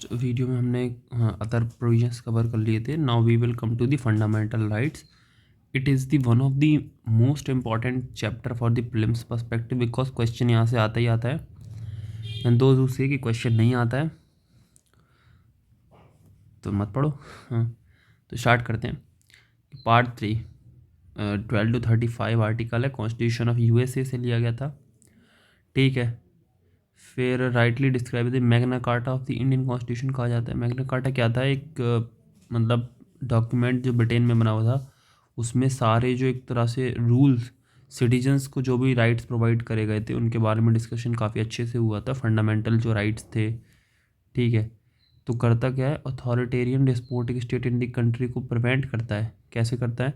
Last video में हमने other provisions cover कर लिए थे. Now we will come to the fundamental rights. It is the one of the most important chapter for the prelims perspective because question यहाँ से आता ही आता है. एंड दोज हू से कि क्वेश्चन नहीं आता है तो मत पढ़ो. हाँ, तो स्टार्ट करते हैं. पार्ट 3 12 to 35 आर्टिकल है. कॉन्स्टिट्यूशन ऑफ यूएसए से लिया गया था. ठीक है. फिर rightly describe the Magna carta of the Indian constitution कहा जाता है. मैग्ना कार्टा क्या था? एक मतलब डॉक्यूमेंट जो ब्रिटेन में बना हुआ था. उसमें सारे जो एक तरह से रूल्स सिटीजन्स को जो भी राइट्स प्रोवाइड करे गए थे उनके बारे में डिस्कशन काफ़ी अच्छे से हुआ था. फंडामेंटल जो राइट्स थे. ठीक है. तो करता क्या है? Authoritarian despotic state in the country को प्रिवेंट करता है. कैसे करता है?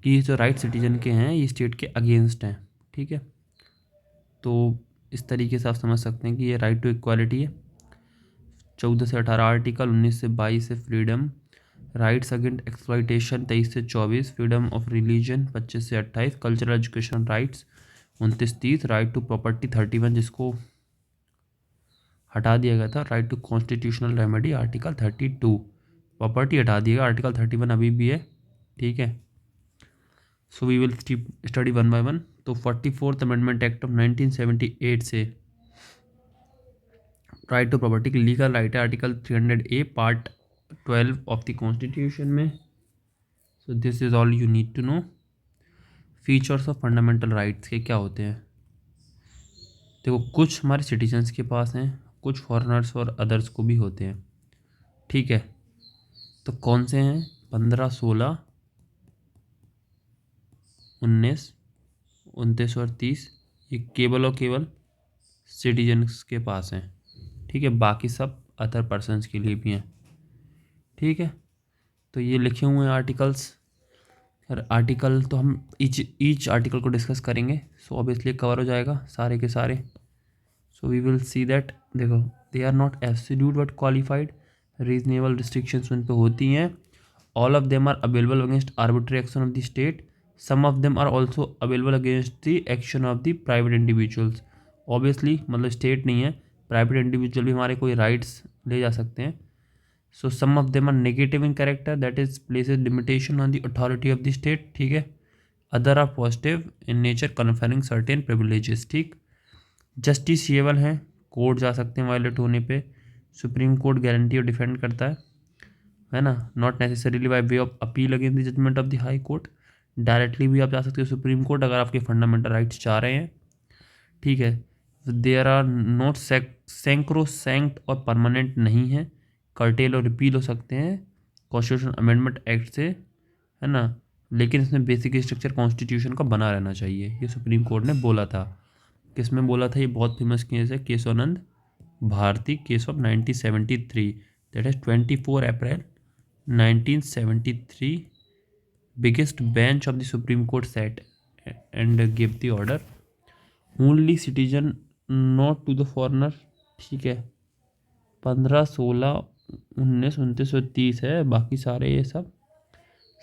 कि ये जो राइट सिटीजन के हैं ये स्टेट के अगेंस्ट हैं. ठीक है. तो इस तरीके से आप समझ सकते हैं कि ये राइट टू इक्वालिटी है. 14 से 18 आर्टिकल, 19 से 22 से फ्रीडम, राइट्स अगेंस्ट एक्सप्लॉइटेशन 23 से 24, फ्रीडम ऑफ रिलीजन 25 से 28, cultural education rights 29-30, right to property 31 जिसको हटा दिया गया था, right to constitutional remedy article 32, property हटा दिया गया, आर्टिकल 31 अभी भी है. ठीक है. So we will study one by one. तो 44th अमेंडमेंट एक्ट ऑफ 1978 से राइट टू प्रॉपर्टी की लीगल राइट है article 300A part 12 of the constitution में. So this is all you need to know. Features of fundamental rights के क्या होते हैं? देखो, कुछ हमारे सिटीजन्स के पास हैं, कुछ फॉरेनर्स और अदर्स को भी होते हैं. ठीक है. तो कौन से हैं? 15, 16, 19, 29 और 30 ये केवल और केवल सिटीजन्स के पास हैं. ठीक है. बाकी सब अदर पर्सन्स के लिए भी हैं. ठीक है. तो ये लिखे हुए हैं आर्टिकल्स. और आर्टिकल तो हम ईच आर्टिकल को डिस्कस करेंगे. सो ऑब्वियसली कवर हो जाएगा सारे के सारे. So we will see that. देखो, they are not absolute but qualified. Reasonable restrictions उन पे होती हैं. All of them are available against arbitrary action of the state. Some of them are also available against the action of the private individuals. Obviously मतलब state नहीं है, private individual भी हमारे कोई राइट्स ले जा सकते हैं. So some of them are negative in character, that is places limitation on the authority of the state. ठीक है. Other are positive in nature, conferring certain privileges. ठीक. जस्टिसिएबल हैं, कोर्ट जा सकते हैं वायलेट होने पे. सुप्रीम कोर्ट गारंटी और डिफेंड करता है ना. Not necessarily by way of appeal against the judgment of the high court. Directly भी आप जा सकते हो सुप्रीम कोर्ट अगर आपके फंडामेंटल राइट्स चाह रहे हैं. ठीक है. देयर आर नॉट सैंक्रोसैंक्ट और परमानेंट नहीं है. कर्टेल और रिपील हो सकते हैं कॉन्स्टिट्यूशन अमेंडमेंट एक्ट से, है ना. लेकिन इसमें बेसिक स्ट्रक्चर कॉन्स्टिट्यूशन का बना रहना चाहिए. ये सुप्रीम कोर्ट ने बोला था. किसमें बोला था? ये बहुत फेमस केस है, Keshavananda Bharati case of 1973. That is 24 April 1973. Biggest bench of the supreme court set and give the order only citizen not to the foreigner. ठीक है. 15, 16, 19, 29 और 30 है. बाकी सारे ये सब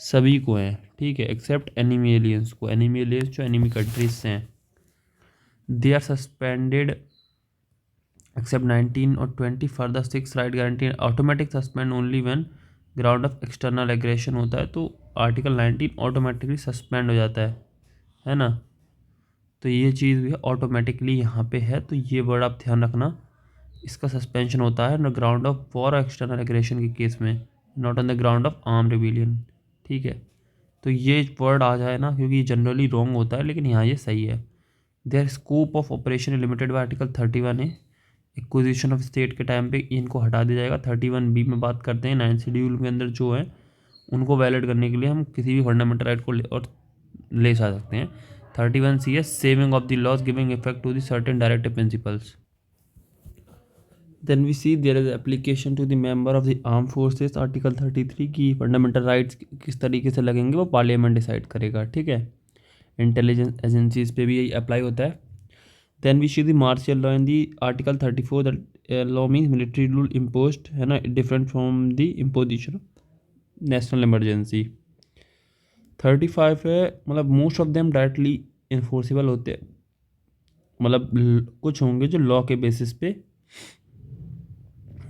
सभी को हैं. ठीक है. एक्सेप्ट एनिमी एलियंस को. एनिमी एलियंस जो एनिमी कंट्रीज से हैं दे आर सस्पेंडेड एक्सेप्ट 19 और 20 for the 6 right guarantee. Automatic suspend only when ground of external aggression होता है. तो आर्टिकल 19 ऑटोमेटिकली सस्पेंड हो जाता है ना. तो ये चीज़ भी ऑटोमेटिकली यहाँ पे है. तो ये वर्ड आप ध्यान रखना. इसका सस्पेंशन होता है on the ground of war और एक्सटर्नल एग्रेशन के केस में, not on the ground of arm rebellion. ठीक है. तो ये वर्ड आ जाए ना, क्योंकि जनरली रॉन्ग होता है लेकिन यहाँ ये सही है. There scope of operation limited by article 31 है. एक्विजिशन ऑफ स्टेट के टाइम पे इनको हटा दिया जाएगा. 31B में बात करते हैं 9 शेड्यूल के अंदर जो है उनको वैलिड करने के लिए हम किसी भी फंडामेंटल राइट को ले जा सकते हैं. 31C है saving of the laws giving effect to the certain directive principles. Then we see there is application to the member of the arm forces. Article 33 की फंडामेंटल राइट्स किस तरीके से लगेंगे वो पार्लियामेंट डिसाइड करेगा. ठीक है. इंटेलिजेंस एजेंसीज पे भी यही अप्लाई होता है. Then we see the martial law in the article 34 that law means military rule imposed, है ना, different from the imposition national emergency. 35 है मतलब most of them directly enforceable होते हैं. मतलब कुछ होंगे जो लॉ के बेसिस पे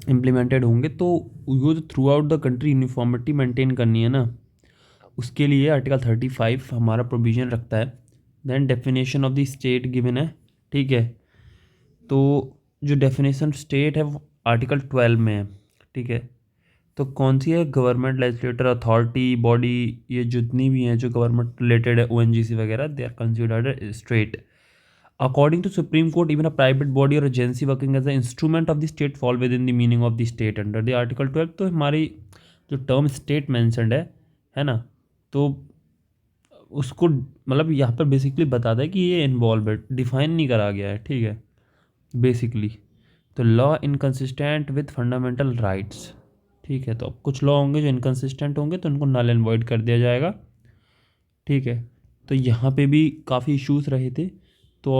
इम्प्लीमेंटेड होंगे, तो वो जो through out the country uniformity maintain करनी है ना, उसके लिए आर्टिकल 35 हमारा प्रोविज़न रखता है। Then definition of the state given है, ठीक है। तो जो डेफिनेशन स्टेट है वो आर्टिकल 12 में है, ठीक है। तो कौन सी है? गवर्नमेंट लेजिस्लेटर अथॉरिटी बॉडी, ये जितनी भी हैं जो गवर्नमेंट रिलेटेड है, ओएनजीसी वगैरह, they are considered state. According to supreme court, even a private body और agency working as the instrument of the state fall within the meaning of the state under the article 12। तो हमारी जो term state mentioned है ना, तो उसको मतलब यहाँ पर बेसिकली बताता है कि ये इन्वॉल्व है, डिफाइन नहीं करा गया है, ठीक है, बेसिकली। तो law inconsistent with fundamental rights, ठीक है। तो अब कुछ लॉ होंगे जो इनकन्सिस्टेंट होंगे, तो उनको नल एंड वॉइड कर दिया जाएगा, ठीक है। तो यहाँ पे भी काफ़ी इश्यूज रहे थे। तो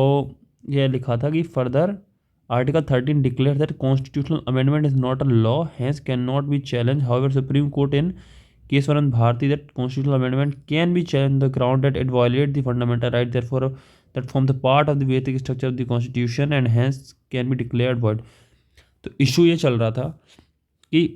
यह लिखा था कि further article 13 declare that constitutional amendment is not a law, hence can not be challenge. However supreme court in case वन Bharati that constitutional amendment can be challenge the ground that it violate the fundamental right therefore that form the part of the basic structure of the constitution and hence can be declared void. तो issue ये चल रहा था कि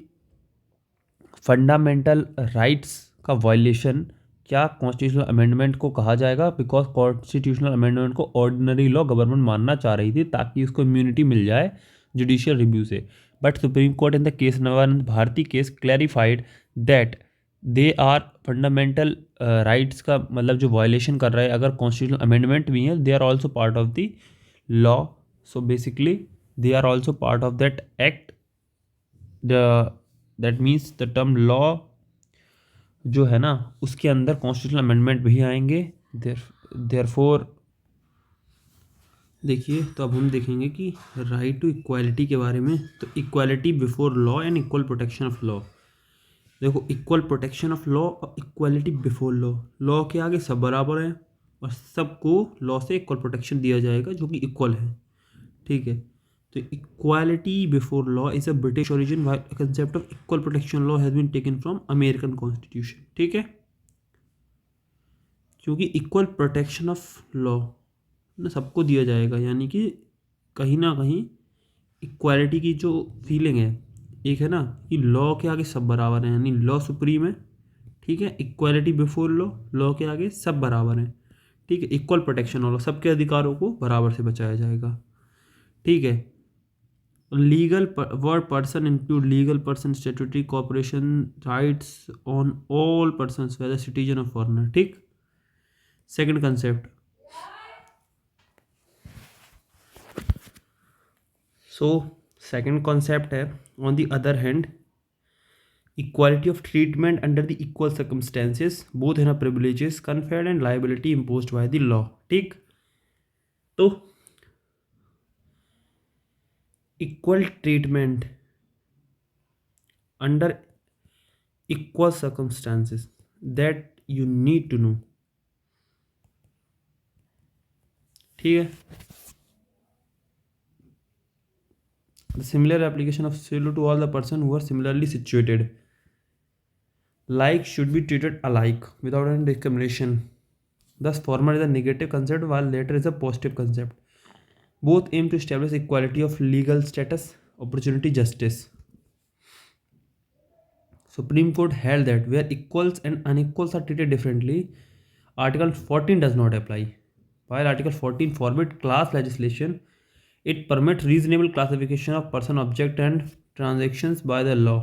fundamental rights का violation क्या constitutional amendment को कहा जाएगा, बिकॉज कॉन्स्टिट्यूशनल अमेंडमेंट को ऑर्डिनरी लॉ गवर्नमेंट मानना चाह रही थी ताकि उसको इम्यूनिटी मिल जाए जुडिशियल रिव्यू से। But supreme court in the case Navanand Bharati case clarified that they are fundamental rights का मतलब जो वायलेशन कर रहा है, अगर कॉन्स्टिट्यूशनल अमेंडमेंट भी है, they are also part of the law. So basically they are also part of that act. That means the term law जो है ना, उसके अंदर कॉन्स्टिट्यूशनल अमेंडमेंट भी आएंगे। देयरफॉर देखिए, तो अब हम देखेंगे कि राइट टू इक्वालिटी के बारे में। तो equality before law and equal protection of law. देखो, इक्वल प्रोटेक्शन ऑफ लॉ और इक्वालिटी बिफोर लॉ, लॉ के आगे सब बराबर हैं और सबको लॉ से इक्वल प्रोटेक्शन दिया जाएगा जो कि इक्वल है, ठीक है। तो equality before law is a British origin, while concept of equal protection law has been taken from American constitution, ठीक है। क्योंकि इक्वल प्रोटेक्शन ऑफ लॉ ना सबको दिया जाएगा, यानी कि कहीं ना कहीं इक्वालिटी की जो फीलिंग है, एक है ना कि लॉ के आगे सब बराबर हैं, यानी लॉ सुप्रीम है, ठीक है। इक्वालिटी बिफोर लॉ, लॉ के आगे सब बराबर हैं, ठीक है। इक्वल प्रोटेक्शन ऑफ लॉ, सबके अधिकारों को बराबर से बचाया जाएगा, ठीक है। Legal word person include legal person, statutory corporation, rights on all person whether citizen of foreigner, ठीक। Second concept, so second concept है on the other hand equality of treatment under the equal circumstances both in privileges conferred and liability imposed by the law, ठीक। तो equal treatment under equal circumstances that you need to know, ठीक है। The similar application of similar to all the person who are similarly situated, like should be treated alike without any discrimination. Thus former is a negative concept while later is a positive concept. Both aim to establish equality of legal status, opportunity, justice. Supreme Court held that where equals and unequals are treated differently, Article 14 does not apply. While Article 14 forbids class legislation, it permits reasonable classification of person, object, and transactions by the law.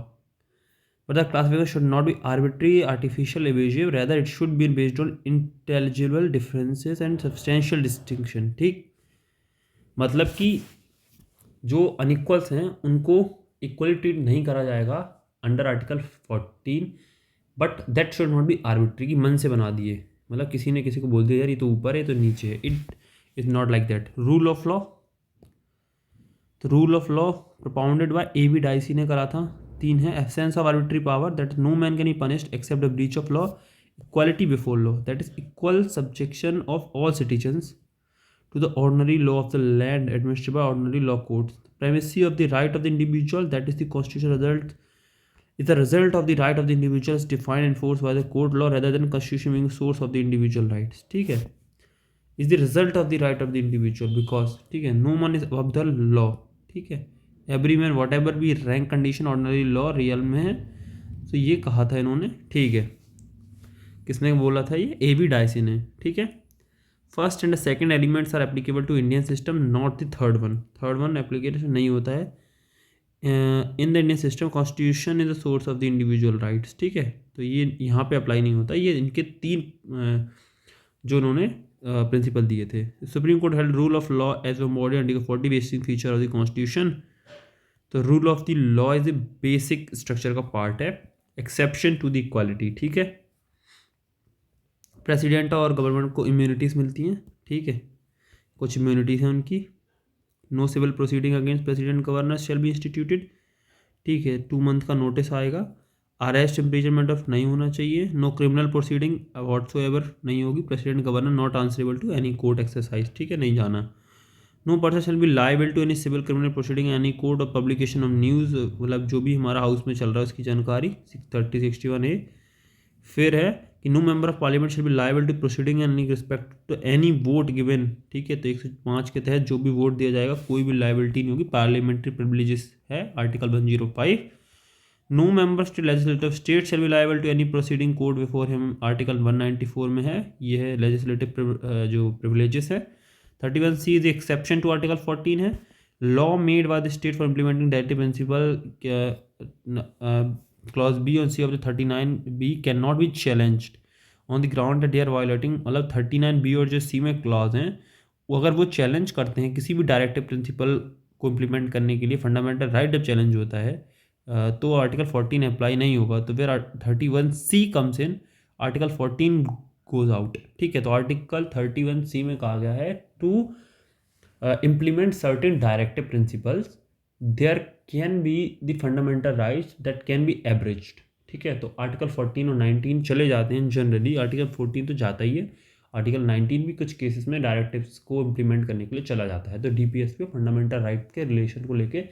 But the classification should not be arbitrary, artificial, evasive. Rather, it should be based on intelligible differences and substantial distinction. ठीक, मतलब कि जो अनइक्वल्स हैं उनको equally treat नहीं करा जाएगा under article 14, but that should not B arbitrary, की मन से बना दिए, मतलब किसी ने किसी को बोल दिया यार ये तो ऊपर है तो नीचे है, it is not like that. Rule of law, तो rule of law propounded by A.B. Dicey ने करा था। 3 है absence of arbitrary power, that no man can be punished except the breach of law. Equality before law, that is equal subjection of all citizens to the ordinary law of the land administered by ordinary law courts. Primacy of the right of the individual, that is the constitutional result, is the result of the right of the individual is defined and enforced by the court law rather than constitution being source of the individual rights, ठीक है। is the result of the right of the individual because, ठीक है, no one is above the law, ठीक है। Every man what ever भी rank condition ordinary law real में है। तो ये कहा था इन्होंने, ठीक है। किसने बोला था ये? A.B. डायसी ने, ठीक है। First and second elements are applicable to Indian system, not the third one application नहीं होता है in the Indian system. Constitution is the source of the individual rights, ठीक है। तो ये यहाँ पे अप्लाई नहीं होता। ये इनके तीन जो उन्होंने प्रिंसिपल दिए थे। Supreme court held rule of law as a modern article 40 basic feature of the constitution. तो rule of the law is a basic structure का पार्ट है, एक्सेप्शन टू द इक्वालिटी, ठीक है। प्रेसिडेंट और गवर्नमेंट को immunities मिलती हैं, ठीक है। कुछ इम्यूनिटीज़ हैं उनकी। No civil proceeding against president governor shall be instituted, ठीक है। 2 मंथ का नोटिस आएगा। अरेस्ट इम्प्रीजनमेंट ऑफ नहीं होना चाहिए। No criminal proceeding whatsoever नहीं होगी। President governor not answerable to any court exercise, ठीक है, नहीं जाना। No person shall be liable to any civil criminal proceeding any court और पब्लिकेशन ऑफ न्यूज़, मतलब जो भी हमारा हाउस में चल रहा है उसकी जानकारी 3061A। फिर है कि no member of parliament shall be liable to proceeding any respect to any vote given, ठीक है। तो 105 के तहत जो भी वोट दिया जाएगा कोई भी लाइबिलिटी नहीं होगी। पार्लियामेंट्री प्रिविलेजेस है article 105। No members to legislative state shall be liable to any proceeding court before him, article 194 में है। ये है लेजिस्लेटिव जो प्रिविलेजेस है। 31C is exception to article 14 है। Law made by the state for implementing directive principle, clause B और C of the 39B can not be challenged on the ground that they are violating, मतलब 39B और जो C में clause हैं वो अगर वो चैलेंज करते हैं किसी भी डायरेक्टिव प्रिंसिपल को इम्प्लीमेंट करने के लिए, फंडामेंटल राइट जब चैलेंज होता है तो आर्टिकल 14 अप्लाई नहीं होगा। तो फिर 31C comes in, article 14 goes out, ठीक है। तो आर्टिकल 31C में कहा गया है to implement certain directive principles there can be the fundamental rights that can be abridged, ठीक है। तो आर्टिकल 14 और 19 चले जाते हैं जनरली, आर्टिकल 14 तो जाता ही है। आर्टिकल 19 भी कुछ केसेस में डायरेक्टिव्स को इम्प्लीमेंट करने के लिए चला जाता है। तो डीपीएसपी फंडामेंटल राइट के रिलेशन को लेके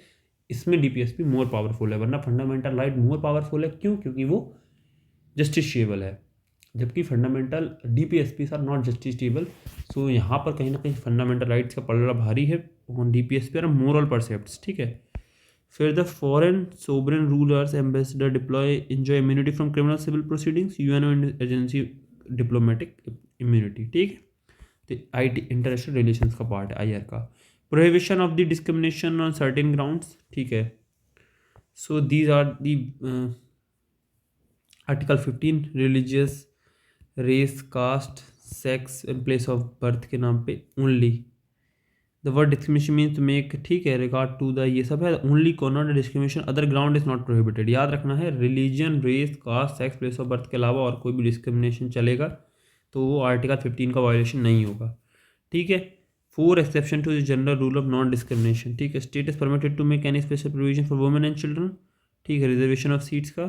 इसमें डीपीएसपी मोर पावरफुल है, वरना फंडामेंटल राइट मोर पावरफुल है। क्यों? क्योंकि वो जस्टिशिएबल है, जबकि फंडामेंटल डीपीएसपीस आर नॉट जस्टिसेबल। सो यहाँ पर कहीं ना कहीं फंडामेंटल राइट्स का पलड़ा भारी है ऑन डीपीएसपी और मोरल परसेप्ट्स, ठीक है। फिर the foreign sovereign rulers ambassador deploy enjoy immunity from criminal civil proceedings, UNO agency diplomatic immunity, ठीक है। तो IT इंटरनेशनल रिलेशंस का पार्ट है IR का। Prohibition of the discrimination on certain grounds, ठीक है। So these are the article 15 religious race caste sex and place of birth के नाम पे only. The word discrimination means to make, ठीक है, रिगार्ड टू द, ये सब है। Only cannot discrimination other ground is not prohibited, याद रखना है। Religion race caste sex place of birth के अलावा और कोई भी डिस्क्रिमिनेशन चलेगा तो वो आर्टिकल 15 का वायलेशन नहीं होगा, ठीक है। 4 exception to the general rule of non discrimination, ठीक है। State is permitted to make any special provision for women and children, ठीक है। रिजर्वेशन ऑफ सीट्स का,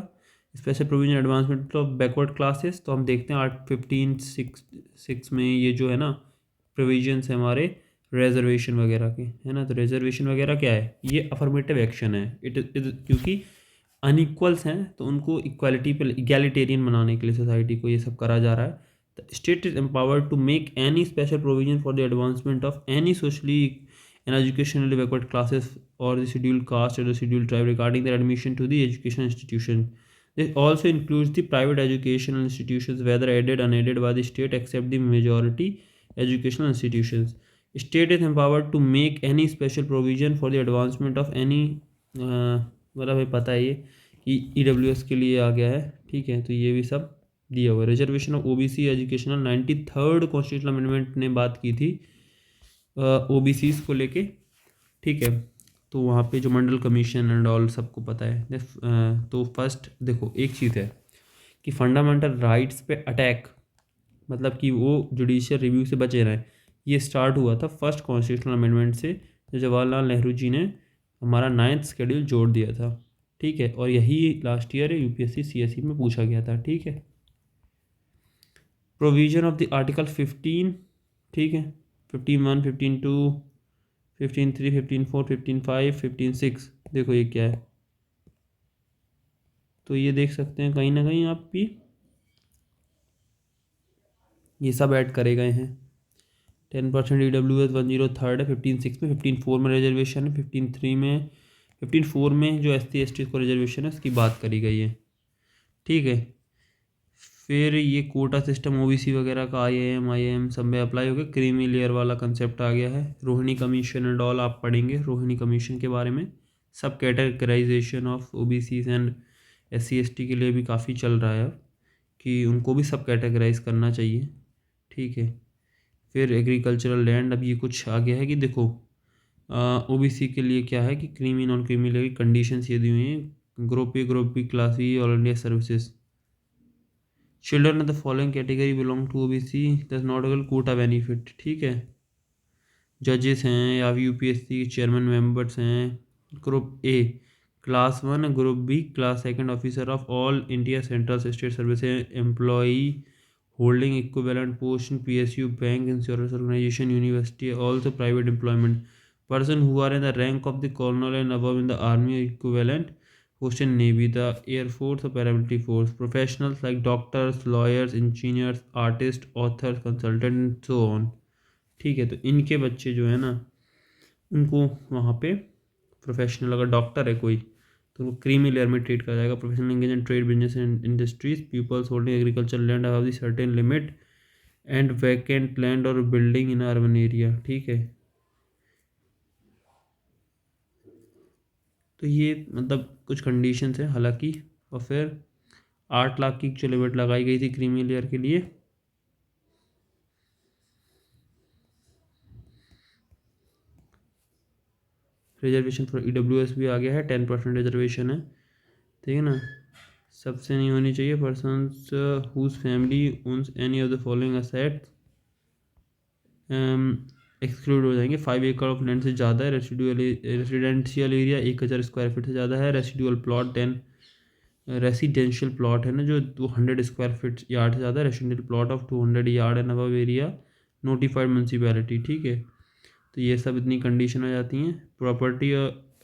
special provision advancement of backward classes. तो हम देखते हैं 15(6) में ये जो है ना प्रोविजंस है हमारे रिजर्वेशन वगैरह के, है ना। तो रिजर्वेशन वगैरह क्या है? ये अफर्मेटिव एक्शन है। क्योंकि अनइक्वल्स हैं तो उनको इक्वालिटी पे इगैलिटेरियन बनाने के लिए सोसाइटी को ये सब करा जा रहा है। The state is empowered to make any special provision for the advancement of any socially and educationally backward classes और द शेड्यूल्ड कास्ट और the scheduled tribe regarding the admission to the education institution. This also includes the private educational institutions, whether aided or unaided by the state, except the majority educational institutions. State is empowered to make any special provision for the advancement of any, मतलब हमें पता है ये कि EWS के लिए आ गया है, ठीक है। तो ये भी सब दिया हुआ है। Reservation of OBC educational 93rd constitutional amendment ने बात की थी OBCs को लेके, ठीक है। तो वहाँ पे जो मंडल कमीशन एंड ऑल सबको पता है। तो फर्स्ट देखो एक चीज़ है कि फंडामेंटल राइट्स पे अटैक, मतलब कि वो जुडिशियल रिव्यू से बचे रहें, ये स्टार्ट हुआ था फर्स्ट कॉन्स्टिट्यूशनल अमेंडमेंट से, जो जवाहरलाल नेहरू जी ने हमारा 9th शेड्यूल जोड़ दिया था, ठीक है। और यही लास्ट ईयर UPSC CSE में पूछा गया था, ठीक है। प्रोविजन ऑफ द आर्टिकल 15, ठीक है। 15(1), 15(2), 15(3), 15(4), 15(5), 15(6), देखो ये क्या है। तो ये देख सकते हैं कहीं ना कहीं आप भी ये सब ऐड करे गए हैं। 10% EWS 103 है, 15(6) में, 15(4) में रिजर्वेशन है, 15(3) में 15(4) में जो SC/ST को रिजर्वेशन है उसकी बात करी गई है, ठीक है। फिर ये कोटा सिस्टम OBC वगैरह का IIM सब में अप्लाई हो गया, क्रीमी लेयर वाला कंसेप्ट आ गया है। रोहिणी कमीशन एंड ऑल आप पढ़ेंगे रोहिणी कमीशन के बारे में। सब categorisation of OBCs and SC/ST के लिए भी काफ़ी चल रहा है अब कि उनको भी सब कैटेगराइज करना चाहिए, ठीक है। फिर एग्रीकल्चरल लैंड, अब ये कुछ आ गया है कि देखो OBC के लिए क्या है कि क्रीमी नॉन क्रीमी लेयर की कंडीशंस ये दी हुई हैं। Group A, group B, class E, all India services. Children of the following category belong to OBC does not avail quota benefit, ठीक है। जजेस हैं या UPSC चेयरमैन मेंबर्स हैं। Group A class 1, group B class 2 officer of all India central state service employee holding equivalent post in PSU bank insurance organisation university also private employment person who are in the rank of the colonel and above in the army equivalent post in Navy, the Air Force or paramilitary force, professionals like doctors, lawyers, engineers, artists, authors, consultants and so on, ठीक है। तो इनके बच्चे जो है ना उनको वहाँ पे प्रोफेशनल, अगर डॉक्टर है कोई तो उनको क्रीमी लेयर में ट्रीट करा जाएगा। Professional engage in trade, business and industries, peoples holding agriculture land above the certain limit and vacant land और बिल्डिंग इन अर्बन एरिया, ठीक है। तो ये मतलब कुछ कंडीशंस हैं हालांकि। और फिर 8 लाख की जो लिमिट लगाई गई थी क्रीमी लेयर के लिए, रिजर्वेशन फॉर EWS भी आ गया है, 10% रिजर्वेशन है, ठीक है ना। सबसे नहीं होनी चाहिए persons whose family owns any of the following assets, exclude हो जाएंगे। 5 एकड़ ऑफ लैंड से ज़्यादा है, रेसिडेंशियल एरिया 1000 स्क्वायर फीट से ज़्यादा है, रेसिडुअल प्लॉट 10 रेसिडेंशियल प्लॉट है ना जो 200 स्क्वायर फीट यार्ड से ज़्यादा, residential plot of 200 yard and above area, notified municipality, ठीक है। तो ये सब इतनी कंडीशन आ जाती हैं। Property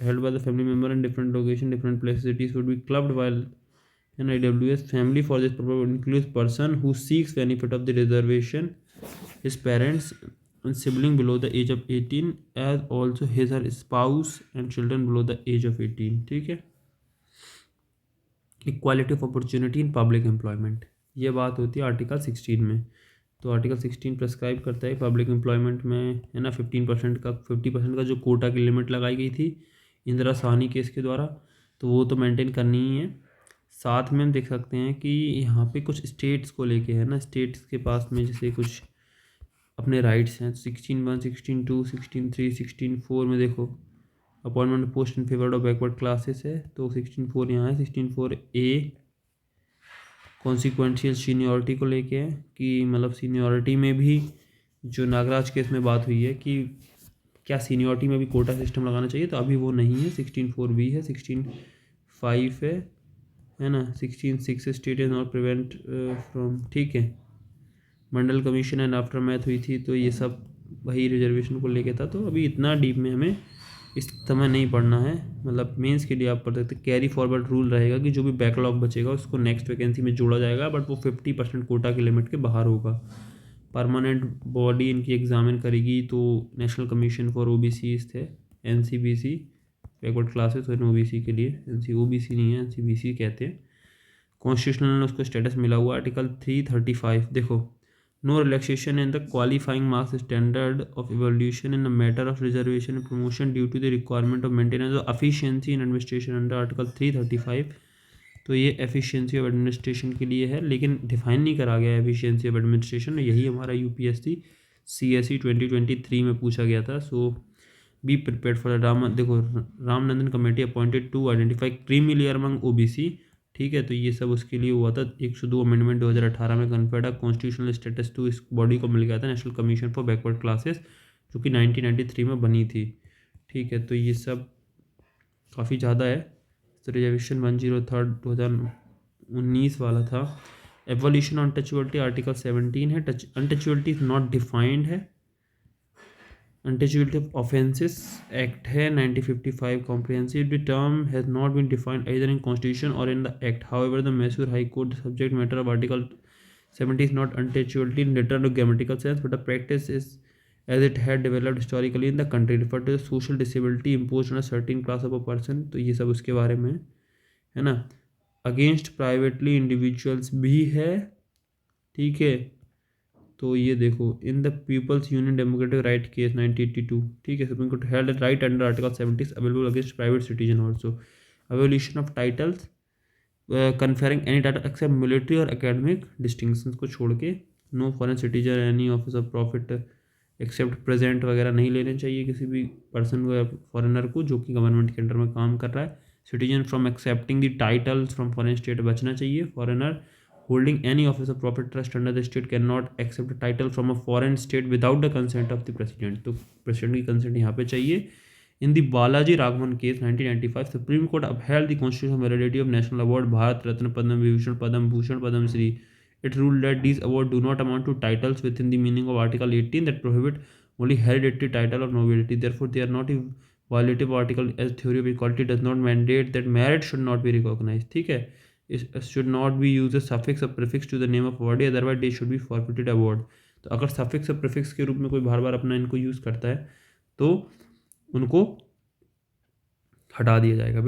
held by the family member in different location different places cities would be clubbed while an IWS family for this purpose includes person who seeks benefit of the reservation, his parents and sibling below the age of 18 as also his or spouse and children below the age of 18, ठीक है। Equality of opportunity in public employment, ये बात होती है article 16 में। तो article 16 prescribe करता है पब्लिक एम्प्लॉयमेंट में है ना 50% का जो कोटा की लिमिट लगाई गई थी इंदिरा साहनी केस के द्वारा, तो वो तो मेंटेन करनी ही है। साथ में हम देख सकते हैं कि यहाँ पे कुछ स्टेट्स को लेके है ना, स्टेट्स के पास में जैसे कुछ अपने राइट्स हैं। 16(1), 16(2), 16(3), 16(4) में देखो appointment post in favour of backward classes है, तो 16(4) यहाँ है। 16(4)A कॉन्सिक्वेंशियल सीनियरिटी को लेके है कि मतलब सीनियरिटी में भी जो नागराज केस में बात हुई है कि क्या सीनियरिटी में भी कोटा सिस्टम लगाना चाहिए, तो अभी वो नहीं है। 16(4)B है, 16(5) है ना, 16(6) state is not prevent from, ठीक है। मंडल कमीशन एंड आफ्टर मैथ हुई थी, तो ये सब वही रिजर्वेशन को लेके था। तो अभी इतना डीप में हमें इस समय नहीं पढ़ना है, मतलब मेंस के लिए आप पढ़ सकते। कैरी फॉरवर्ड रूल रहेगा कि जो भी बैकलॉग बचेगा उसको नेक्स्ट वैकेंसी में जोड़ा जाएगा, बट वो 50% कोटा की लिमिट के बाहर होगा। परमानेंट बॉडी इनकी एग्जामिन करेगी, तो नेशनल कमीशन फॉर OBC थे, NCBC बैकवर्ड क्लासेस और OBC के लिए, OBC नहीं है, NCBC कहते हैं। कॉन्स्टिट्यूशनल उसको स्टेटस मिला हुआ आर्टिकल 335, देखो no relaxation in the qualifying marks standard of evaluation in a matter of reservation and promotion due to the requirement of maintenance of efficiency in administration under article 335। तो ये efficiency of administration के लिए है, लेकिन define नहीं करा गया efficiency of administration. यही हमारा UPSC CSE 2023 में पूछा गया था। सो बी प्रिपेयर्ड फॉर देखो Ramanandan committee appointed to identify creamy layer among OBC, ठीक है। तो ये सब उसके लिए हुआ था। 102 अमेंडमेंट 2018 में कन्फर्ड है। कॉन्स्टिट्यूशनल स्टेटस टू इस बॉडी को मिल गया था, national commission for backward classes, जो कि 1993 में बनी थी, ठीक है। तो ये सब काफ़ी ज़्यादा है। तो रिजर्वेशन 103 2019 वाला था। एवोल्यूशन ऑन टचबिलिटी आर्टिकल 17 है। अनटचबिलिटी इज नॉट डिफाइंड है। अनटचबिलिटी ऑफ ऑफेंसेस एक्ट है 1955 comprehensive. The term has not been defined either in constitution or in the act. However, the Mysore High Court, the subject matter of article 70 is not untouchability in literal or grammatical sense, but the practice is as it had developed historically in the country, refer to the social disability impose on a certain class of a person. तो ये सब उसके बारे में है ना। Against privately individuals भी है, ठीक है। तो ये देखो, in the peoples union democratic right case 1982, ठीक है, supreme court held right under article 70 available against private citizen also. Evolution of titles, conferring any title except military और एकेडमिक डिस्टिंक्शंस को छोड़ के, no foreign citizen any office of profit except present वगैरह नहीं लेने चाहिए किसी भी पर्सन को या फॉरेनर को जो कि गवर्नमेंट के अंडर में काम कर रहा है। Citizen from accepting the titles from foreign state बचना चाहिए। Foreigner holding any office of profit trust under the state can not accept title from a foreign state without the consent of the president. तो president की consent यहाँ पे चाहिए। In the Balaji Raghavan case 1995, Supreme Court upheld the constitutional validity of national award Bharat Ratna, Padma Vibhushan, Padam Bhushan, Padam Shri. It ruled that these awards do not amount to titles within the meaning of Article 18 that prohibit only hereditary title of nobility. Therefore, they are not a violative article, as theory of equality does not mandate that merit should not be recognized. ठीक है, it should not be used as suffix or prefix to the name of awardee, otherwise they should be forfeited award. तो अगर suffix और prefix के रूप में कोई बार बार अपना इनको यूज़ करता है तो उनको हटा दिया जाएगा।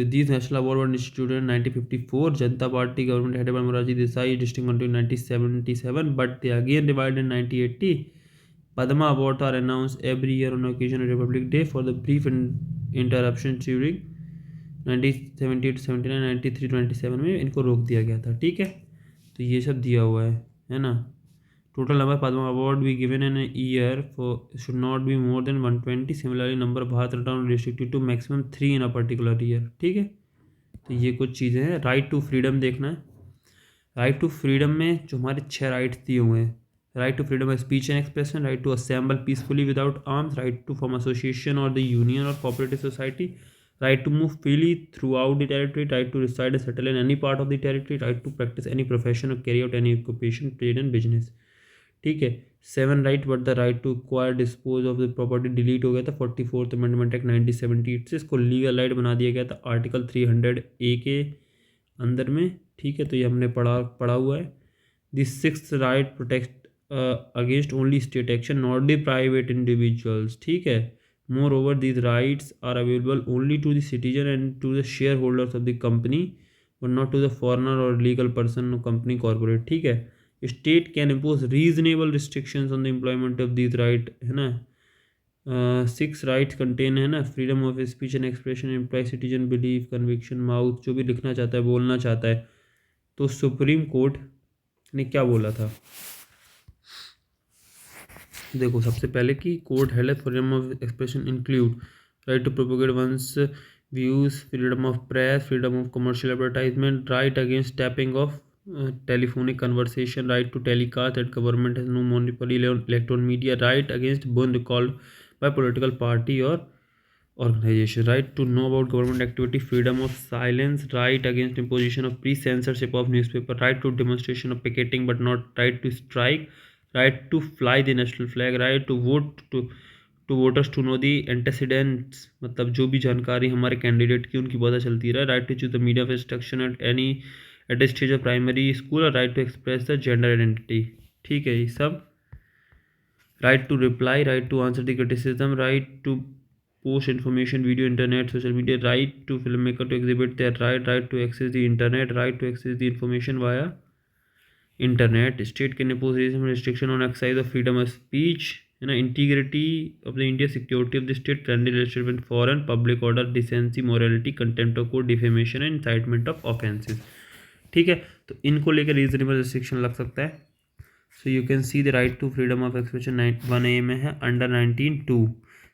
These national award were instituted in 1954, Janata party government headed by Morarji Desai distinct 1977, but they again divided in 1980। Padma award are announced every year on occasion republic day for the brief interruption during 1978 79 93 27 में इनको रोक दिया गया था, ठीक है। तो ये सब दिया हुआ है ना। Total number of Padma Award be given in a year for should not be more than 120. Similarly, number of Bharat Ratna restricted to maximum 3 in a particular year. ठीक है, तो ये कुछ चीज़ें हैं। राइट टू फ्रीडम देखना है। Right to freedom में जो हमारे 6 राइट्स दिए हुए हैं, right to freedom of speech and expression, right to assemble peacefully without arms, right to form association और द यूनियन और cooperative society, right to move freely throughout the territory, right to reside and settle in any part of the territory, right to practice any profession or carry out any occupation, trade and business। ठीक है। 7 right but the right to acquire dispose of the property delete हो गया था 44th amendment act 1978 से, इसको legal right बना दिया गया था आर्टिकल 300A के अंदर में, ठीक है। तो ये हमने पढ़ा हुआ है। The 6th right protect against only state action not the private individuals, ठीक है। Moreover these rights are available only to the citizen and to the shareholders of the company but not to the foreigner और legal person company corporate, ठीक है। State can impose reasonable restrictions on the employment of these right, है ना। 6 rights contain है ना, freedom of speech and expression, employ citizen belief conviction mouth, जो भी लिखना चाहता है बोलना चाहता है। तो सुप्रीम कोर्ट ने क्या बोला था, देखो सबसे पहले कि court held freedom of expression include right to propagate one's views, freedom of press, freedom of commercial advertisement, right against tapping of telephonic conversation, right to telecast that government has no monopoly on electronic media, right against burn recalled by political party or organization, right to know about government activity, freedom of silence, right against imposition of pre-censorship of newspaper, right to demonstration of picketing but not right to strike, right to fly the national flag, right to vote to voters to know the antecedents, मतलब जो भी जानकारी हमारे candidate की उनकी पता चलती रहे, right to choose the media of instruction at any at a stage of primary school, और right to express the gender identity, ठीक है। ये सब right to reply, right to answer the criticism, right to post information video internet social media, right to film maker to exhibit their right, right to access the internet, right to access the information via internet. State can impose restriction on exercise of freedom of speech, है ना। Integrity of the India, security of the state, friendly relation with foreign, public order, decency, morality, contempt of court, defamation and incitement of offences, ठीक है। तो इनको लेकर reasonable restriction लग सकता है। So you can see the right to freedom of expression 1A में है under 19(2).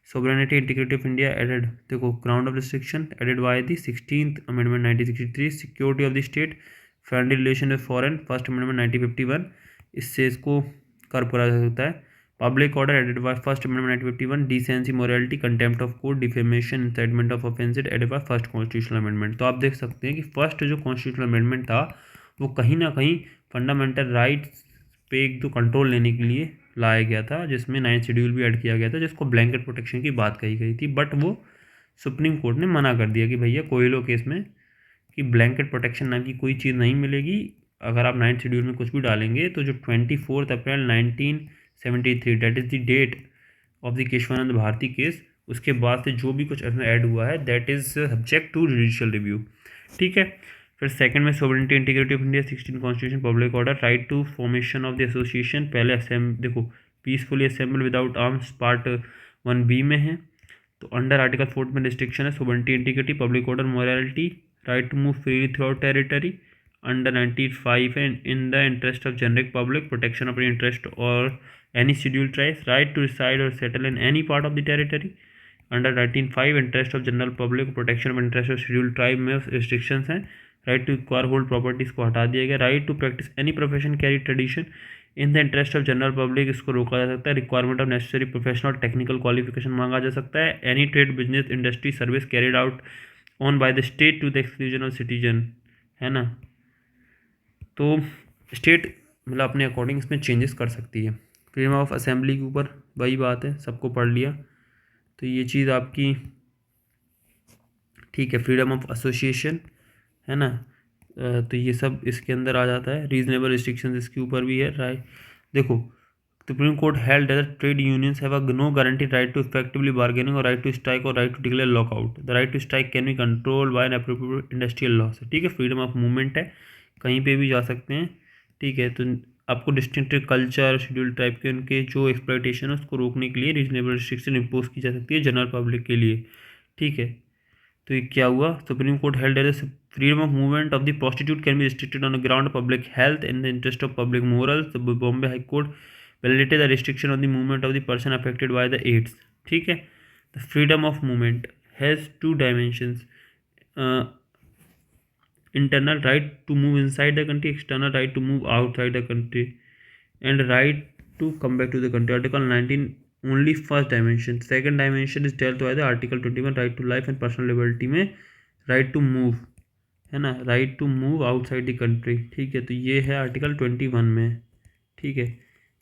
Sovereignty integrity of India added, देखो ground of restriction added by the 16th amendment 1963। Security of the state, friendly relation with foreign, first amendment 1951, इससे इसको कर पूरा जा सकता है। Public order added by first amendment 1951। Decency, morality, contempt of court, defamation, incitement of offences added by first constitutional amendment. तो आप देख सकते हैं कि फर्स्ट जो कॉन्स्टिट्यूशनल अमेंडमेंट था वो कहीं ना कहीं फंडामेंटल राइट्स पे एक तो कंट्रोल लेने के लिए लाया गया था, जिसमें 9th शेड्यूल भी ऐड किया गया था, जिसको ब्लैंकेट प्रोटेक्शन की बात कही गई थी। बट वो सुप्रीम कोर्ट ने मना कर दिया कि भैया कोयलो केस में कि ब्लैंकेट प्रोटेक्शन नाम की कोई चीज़ नहीं मिलेगी। अगर आप 9th शेड्यूल में कुछ भी डालेंगे तो जो 24 April 1973, that is the date of the Kesavananda Bharati case. उसके बाद से जो भी कुछ ऐड हुआ है that is subject to judicial review, ठीक है। फिर सेकंड में sovereignty integrity of India, 16 constitution, public order, right to formation of the association. पहले देखो peacefully assemble without arms part 1B में है। तो अंडर आर्टिकल 4 में रिस्ट्रिक्शन है sovereignty integrity, public order, morality, right to move freely throughout territory. Under 95 है in the interest of generic public, protection of interest और any scheduled tribes, right to reside or settle in any part of the territory. Under 1905 interest of general public, protection of interest of scheduled tribe में restrictions हैं। right to acquire hold properties को हटा दिया गया। right to practice any profession carry tradition in the interest of general public इसको रोका जा सकता है। requirement of necessary professional technical qualification मांगा जा सकता है। any trade business industry service carried out on by the state to the exclusion of citizen, है ना। तो स्टेट मतलब अपने अकॉर्डिंग इसमें चेंजेस कर सकती है। फ्रीडम ऑफ असेंबली के ऊपर वही बात है, सबको पढ़ लिया तो ये चीज़ आपकी ठीक है। फ्रीडम ऑफ एसोसिएशन है ना, तो ये सब इसके अंदर आ जाता है। रीजनेबल रिस्ट्रिक्शंस इसके ऊपर भी है। राइट देखो supreme court held that trade unions have a no guarantee right to effectively bargaining और राइट टू स्ट्राइक और right to declare lockout. The right to strike can be control by an appropriate industrial law से, ठीक है। Freedom of movement है, कहीं पे भी जा सकते हैं, ठीक है। तो आपको डिस्टिंक्टिव कल्चर शेड्यूल टाइप के उनके जो एक्सप्लॉयटेशन है उसको रोकने के लिए रीजनेबल रिस्ट्रिक्शन इम्पोज की जा सकती है जनरल पब्लिक के लिए, ठीक है। तो ये क्या हुआ, supreme court held that freedom of movement of the prostitute can be restricted on the ground public health in the interest of public morals. Bombay high court validated the restriction on the movement of the person affected by the AIDS, ठीक है। The freedom of movement has two dimensions, internal right to move inside the country, external right to move outside the country, and right to come back to the country. Article 19 only first dimension, second dimension is dealt by the article 21 right to life and personal liberty में right to move है ना, right to move outside the country, ठीक है। तो ये है article 21 में, ठीक है।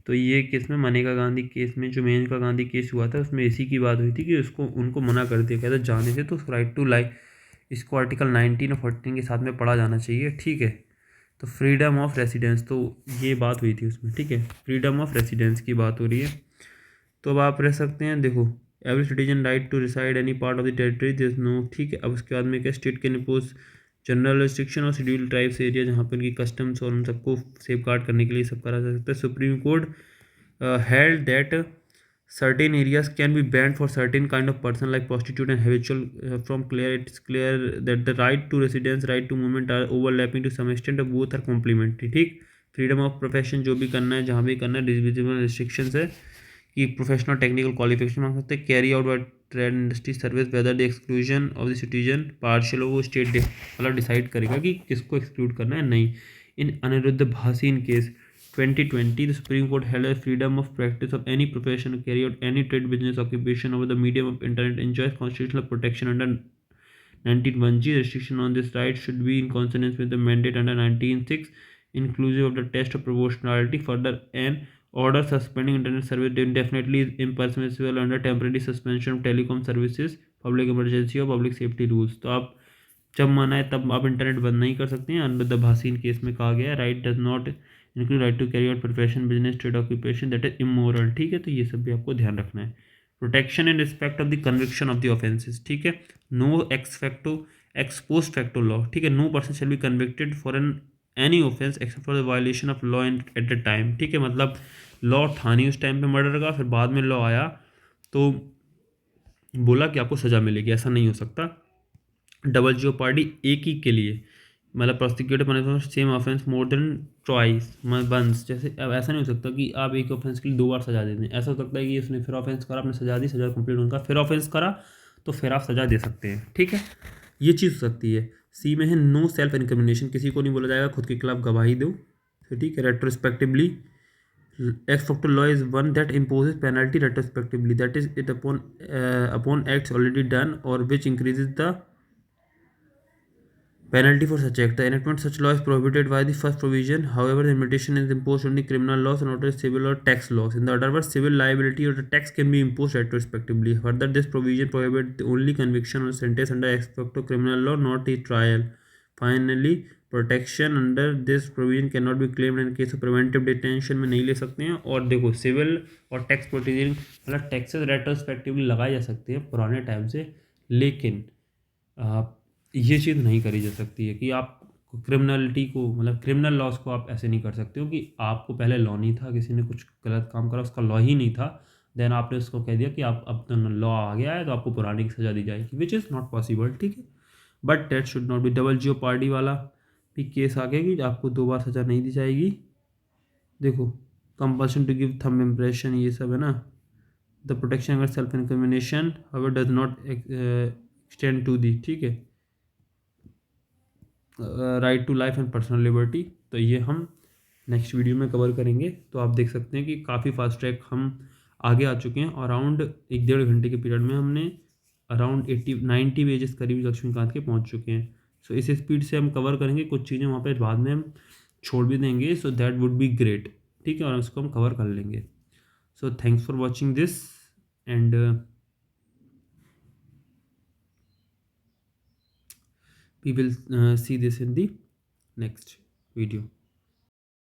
तो ये केस में मनेका गांधी केस में जो मेनका गांधी केस हुआ था उसमें इसी की बात हुई थी कि उसको उनको मना कर दिया गया था जाने से, तो राइट टू लाइफ इसको आर्टिकल 19 और 14 के साथ में पढ़ा जाना चाहिए, ठीक है। तो फ्रीडम ऑफ रेसिडेंस, तो ये बात हुई थी उसमें, ठीक है। फ्रीडम ऑफ रेसिडेंस की बात हो रही है, तो अब आप रह सकते हैं। देखो every citizen right to reside any part of the territory this no, ठीक है। अब उसके बाद में क्या, state can impose general restriction और शेड्यूल ट्राइब्स एरिया जहाँ पर उनकी कस्टम्स और उन सबको सेफ गार्ड करने के लिए सब करा जा सकता है। Supreme court held that certain areas can be banned for certain kind of person like prostitute and habitual from clear, it's clear that the right to residence right to movement are overlapping to some extent, both are complementary, ठीक। Freedom of profession जो भी करना है जहाँ भी करना है, divisible restrictions है कि प्रोफेशनल टेक्निकल क्वालिफिकेशन मांग सकते हैं। Carry out by trade industry service whether the exclusion of the citizen partial हो, वो स्टेट मतलब डिसाइड करेगा कि किसको एक्सक्लूड करना है नहीं। In Anirudh Bhasin case 2020, the Supreme Court held a freedom of practice of any profession to carry out any trade, business, occupation over the medium of internet enjoys constitutional protection under 19(1)(g). Restriction on this right should be in consonance with the mandate under 19(6), inclusive of the test of proportionality. Further, an order suspending internet service indefinitely is impermissible under temporary suspension of telecom services, public emergency or public safety rules। तो आप जब माना है तब आप internet बंद नहीं कर सकते हैं। अंडर द भासीन केस में कहा गया है right does not include right to carry out profession, business, trade, occupation that is immoral, ठीक है। तो ये सब भी आपको ध्यान रखना है। Protection in respect of the conviction of the offences, ठीक है। No ex facto ex post facto law, ठीक है। No person shall be convicted for an any offence except for the violation of law and at the time, ठीक है। मतलब law था नहीं उस टाइम पे मर्डर का, फिर बाद में लॉ आया तो बोला कि आपको सज़ा मिलेगी, ऐसा नहीं हो सकता। डबल जेओपार्डी एक ही के लिए, मतलब prosecuted punishment same offence more than twice once, जैसे अब ऐसा नहीं हो सकता कि आप एक ऑफेंस के लिए 2 बार सजा दे दें। ऐसा हो सकता है कि उसने फिर ऑफेंस करा, आपने सजा दी, सजा कंप्लीट होगा, फिर ऑफेंस करा तो फिर आप सजा दे सकते हैं, ठीक है। ये चीज़ हो सकती है। सी में है नो सेल्फ इनक्रिमिनेशन, किसी को नहीं बोला जाएगा खुद के खिलाफ गवाही दो, फिर ठीक है। Retrospectively ex factor law is one that imposes penalty retrospectively, that is it upon acts already done और which increases the penalty for such act. The enactment such law is prohibited by the first provision. However, the limitation is imposed on the criminal laws and not civil or tax laws. In the other words, civil liability or the tax can be imposed retrospectively. Further, this provision prohibits the only conviction or sentence under ex facto criminal law, not the trial. Finally, protection under this provision can not be claimed in case of preventive detention में नहीं ले सकते हैं। और देखो civil और tax प्रोसीजरिंग मतलब taxes retrospectively लगाए जा सकते हैं पुराने टाइम से, लेकिन ये चीज़ नहीं करी जा सकती है कि आप क्रिमिनलिटी को मतलब क्रिमिनल लॉस को आप ऐसे नहीं कर सकते हो कि आपको पहले लॉ नहीं था, किसी ने कुछ गलत काम करा, उसका लॉ ही नहीं था, देन आपने उसको कह दिया कि आप अब तो लॉ आ गया है तो आपको पुरानी की सज़ा दी जाएगी, विच इज़ नॉट पॉसिबल। ठीक है, but that should not be double jeopardy वाला भी केस आ गया कि आपको 2 बार सज़ा नहीं दी जाएगी। देखो compulsion to give thumb impression, ये सब है ना। द प्रोटेक्शन अगर self incrimination however does not extend to the, ठीक है, right to life and personal liberty. तो ये हम नेक्स्ट वीडियो में कवर करेंगे। तो आप देख सकते हैं कि काफ़ी फास्ट ट्रैक हम आगे आ चुके हैं। अराउंड 1-1.5 घंटे के पीरियड में हमने अराउंड 80-90 पेजेस करीब लक्ष्मीकांत के पहुंच चुके हैं। सो इस स्पीड से हम कवर करेंगे, कुछ चीज़ें वहाँ पे बाद में हम छोड़ भी देंगे, so that would be great. ठीक है, और उसको हम कवर कर लेंगे। So thanks for watching this and we will see this in the next video.